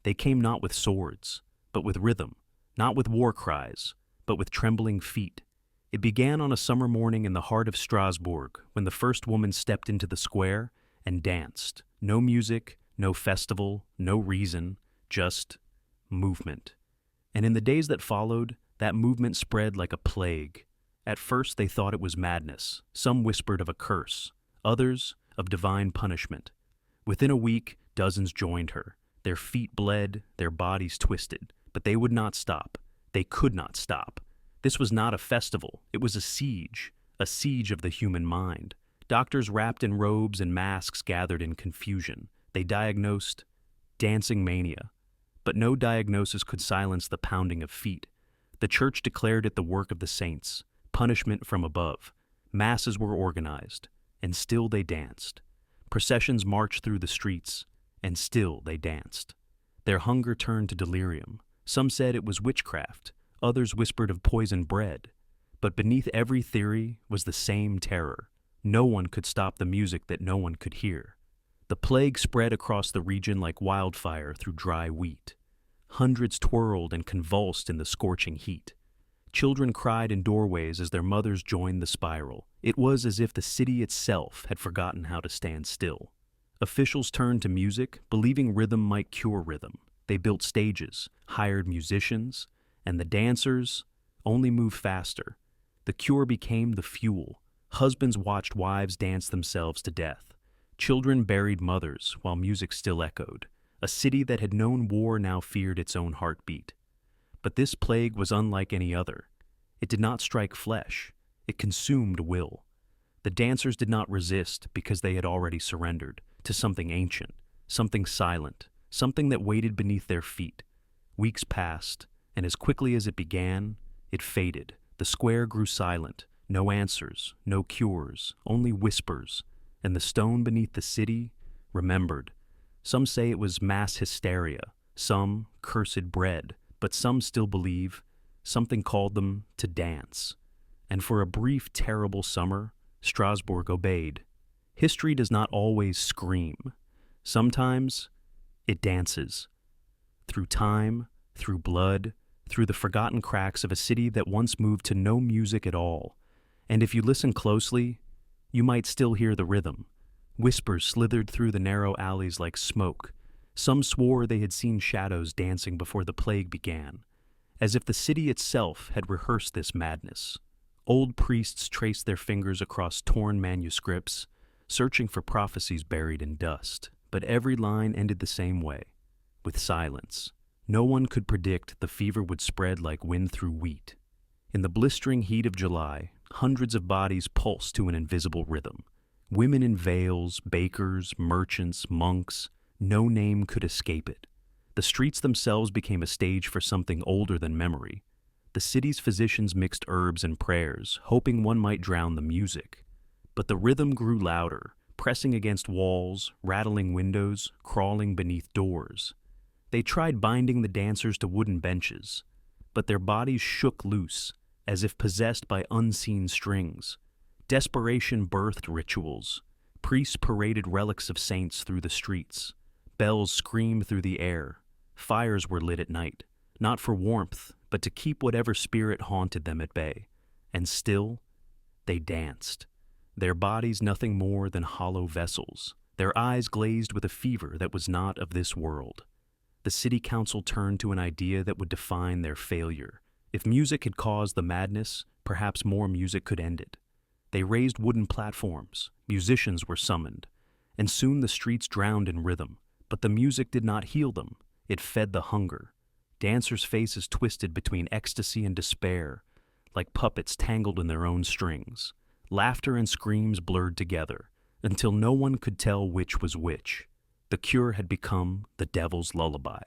They came not with swords, but with rhythm, not with war cries, but with trembling feet. It began on a summer morning in the heart of Strasbourg when the first woman stepped into the square and danced. No music, no festival, no reason, just movement. And in the days that followed, that movement spread like a plague. At first they thought it was madness. Some whispered of a curse, others of divine punishment. Within a week, dozens joined her. Their feet bled, their bodies twisted, but they would not stop. They could not stop. This was not a festival, it was a siege of the human mind. Doctors wrapped in robes and masks gathered in confusion. They diagnosed dancing mania. But no diagnosis could silence the pounding of feet. The church declared it the work of the saints, punishment from above. Masses were organized, and still they danced. Processions marched through the streets, and still they danced. Their hunger turned to delirium. Some said it was witchcraft, others whispered of poisoned bread. But beneath every theory was the same terror. No one could stop the music that no one could hear. The plague spread across the region like wildfire through dry wheat. Hundreds twirled and convulsed in the scorching heat. Children cried in doorways as their mothers joined the spiral. It was as if the city itself had forgotten how to stand still. Officials turned to music, believing rhythm might cure rhythm. They built stages, hired musicians, and the dancers only moved faster. The cure became the fuel. Husbands watched wives dance themselves to death. Children buried mothers while music still echoed. A city that had known war now feared its own heartbeat. But this plague was unlike any other. It did not strike flesh. It consumed will. The dancers did not resist because they had already surrendered to something ancient, something silent, something that waited beneath their feet. Weeks passed, and as quickly as it began, it faded. The square grew silent. No answers, no cures, only whispers. And the stone beneath the city remembered. Some say it was mass hysteria, some cursed bread, but some still believe something called them to dance. And for a brief, terrible summer, Strasbourg obeyed. History does not always scream. Sometimes it dances. Through time, through blood, through the forgotten cracks of a city that once moved to no music at all. And if you listen closely, you might still hear the rhythm. Whispers slithered through the narrow alleys like smoke. Some swore they had seen shadows dancing before the plague began, as if the city itself had rehearsed this madness. Old priests traced their fingers across torn manuscripts, searching for prophecies buried in dust. But every line ended the same way, with silence. No one could predict the fever would spread like wind through wheat. In the blistering heat of July, hundreds of bodies pulsed to an invisible rhythm. Women in veils, bakers, merchants, monks, no name could escape it. The streets themselves became a stage for something older than memory. The city's physicians mixed herbs and prayers, hoping one might drown the music. But the rhythm grew louder, pressing against walls, rattling windows, crawling beneath doors. They tried binding the dancers to wooden benches, but their bodies shook loose, as if possessed by unseen strings. Desperation birthed rituals. Priests paraded relics of saints through the streets. Bells screamed through the air. Fires were lit at night, not for warmth, but to keep whatever spirit haunted them at bay. And still, they danced. Their bodies nothing more than hollow vessels, their eyes glazed with a fever that was not of this world. The city council turned to an idea that would define their failure. If music had caused the madness, perhaps more music could end it. They raised wooden platforms, musicians were summoned, and soon the streets drowned in rhythm. But the music did not heal them, it fed the hunger. Dancers' faces twisted between ecstasy and despair, like puppets tangled in their own strings. Laughter and screams blurred together, until no one could tell which was which. The cure had become the devil's lullaby.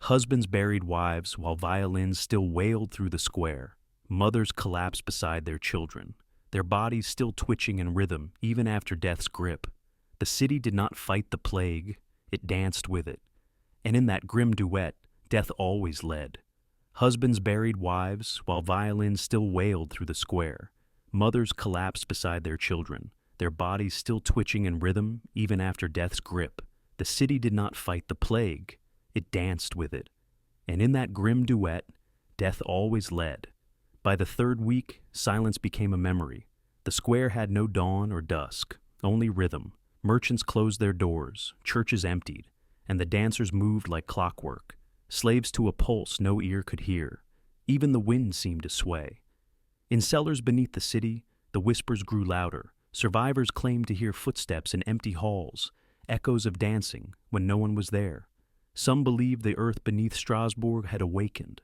Husbands buried wives while violins still wailed through the square. Mothers collapsed beside their children, their bodies still twitching in rhythm even after death's grip. The city did not fight the plague, it danced with it. And in that grim duet, death always led. Husbands buried wives while violins still wailed through the square. Mothers collapsed beside their children, their bodies still twitching in rhythm even after death's grip. The city did not fight the plague, it danced with it. And in that grim duet, death always led. By the third week, silence became a memory. The square had no dawn or dusk, only rhythm. Merchants closed their doors, churches emptied, and the dancers moved like clockwork, slaves to a pulse no ear could hear. Even the wind seemed to sway. In cellars beneath the city, the whispers grew louder. Survivors claimed to hear footsteps in empty halls, echoes of dancing when no one was there. Some believed the earth beneath Strasbourg had awakened,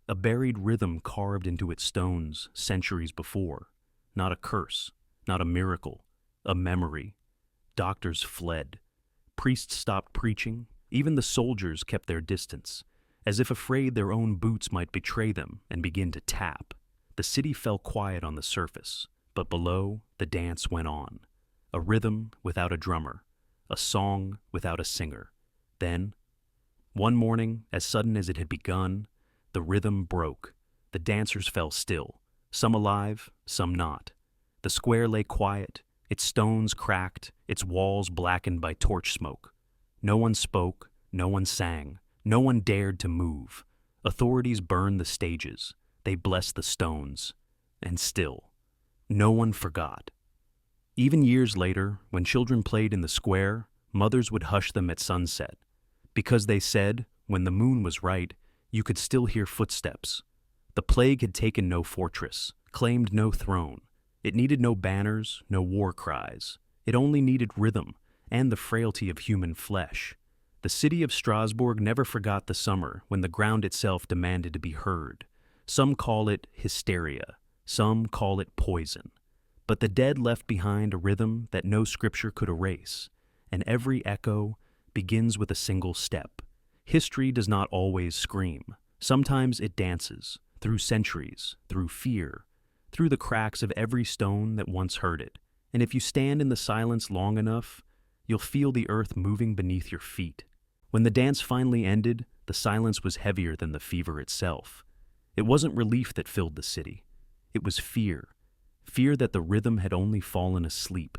a buried rhythm carved into its stones centuries before. Not a curse, not a miracle, a memory. Doctors fled. Priests stopped preaching. Even the soldiers kept their distance, as if afraid their own boots might betray them and begin to tap. The city fell quiet on the surface, but below, the dance went on. A rhythm without a drummer, a song without a singer. Then, one morning, as sudden as it had begun, the rhythm broke. The dancers fell still, some alive, some not. The square lay quiet, its stones cracked, its walls blackened by torch smoke. No one spoke, no one sang, no one dared to move. Authorities burned the stages, they blessed the stones, and still, no one forgot. Even years later, when children played in the square, mothers would hush them at sunset, because they said, when the moon was right, you could still hear footsteps. The plague had taken no fortress, claimed no throne. It needed no banners, no war cries. It only needed rhythm and the frailty of human flesh. The city of Strasbourg never forgot the summer when the ground itself demanded to be heard. Some call it hysteria, some call it poison. But the dead left behind a rhythm that no scripture could erase, and every echo begins with a single step. History does not always scream. Sometimes it dances, through centuries, through fear, through the cracks of every stone that once heard it. And if you stand in the silence long enough, you'll feel the earth moving beneath your feet. When the dance finally ended, the silence was heavier than the fever itself. It wasn't relief that filled the city. It was fear. Fear that the rhythm had only fallen asleep.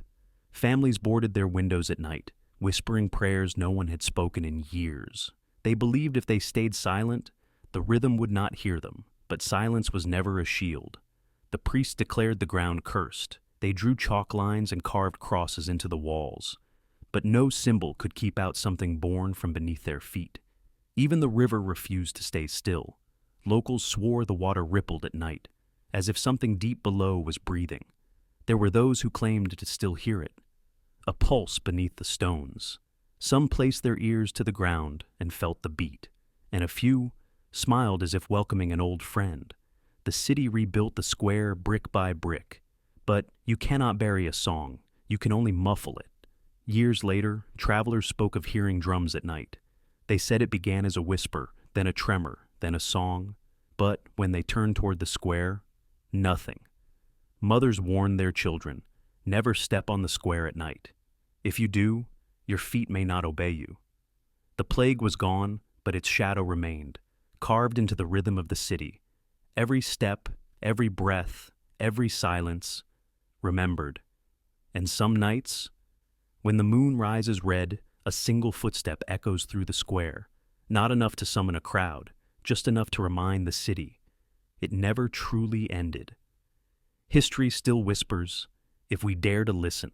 Families boarded their windows at night, whispering prayers no one had spoken in years. They believed if they stayed silent, the rhythm would not hear them, but silence was never a shield. The priests declared the ground cursed. They drew chalk lines and carved crosses into the walls. But no symbol could keep out something born from beneath their feet. Even the river refused to stay still. Locals swore the water rippled at night, as if something deep below was breathing. There were those who claimed to still hear it, a pulse beneath the stones. Some placed their ears to the ground and felt the beat, and a few smiled as if welcoming an old friend. The city rebuilt the square brick by brick, but you cannot bury a song, you can only muffle it. Years later, travelers spoke of hearing drums at night. They said it began as a whisper, then a tremor, then a song, but when they turned toward the square, nothing. Mothers warned their children, never step on the square at night. If you do, your feet may not obey you. The plague was gone, but its shadow remained, carved into the rhythm of the city. Every step, every breath, every silence, remembered. And some nights, when the moon rises red, a single footstep echoes through the square, not enough to summon a crowd, just enough to remind the city. It never truly ended. History still whispers, if we dare to listen.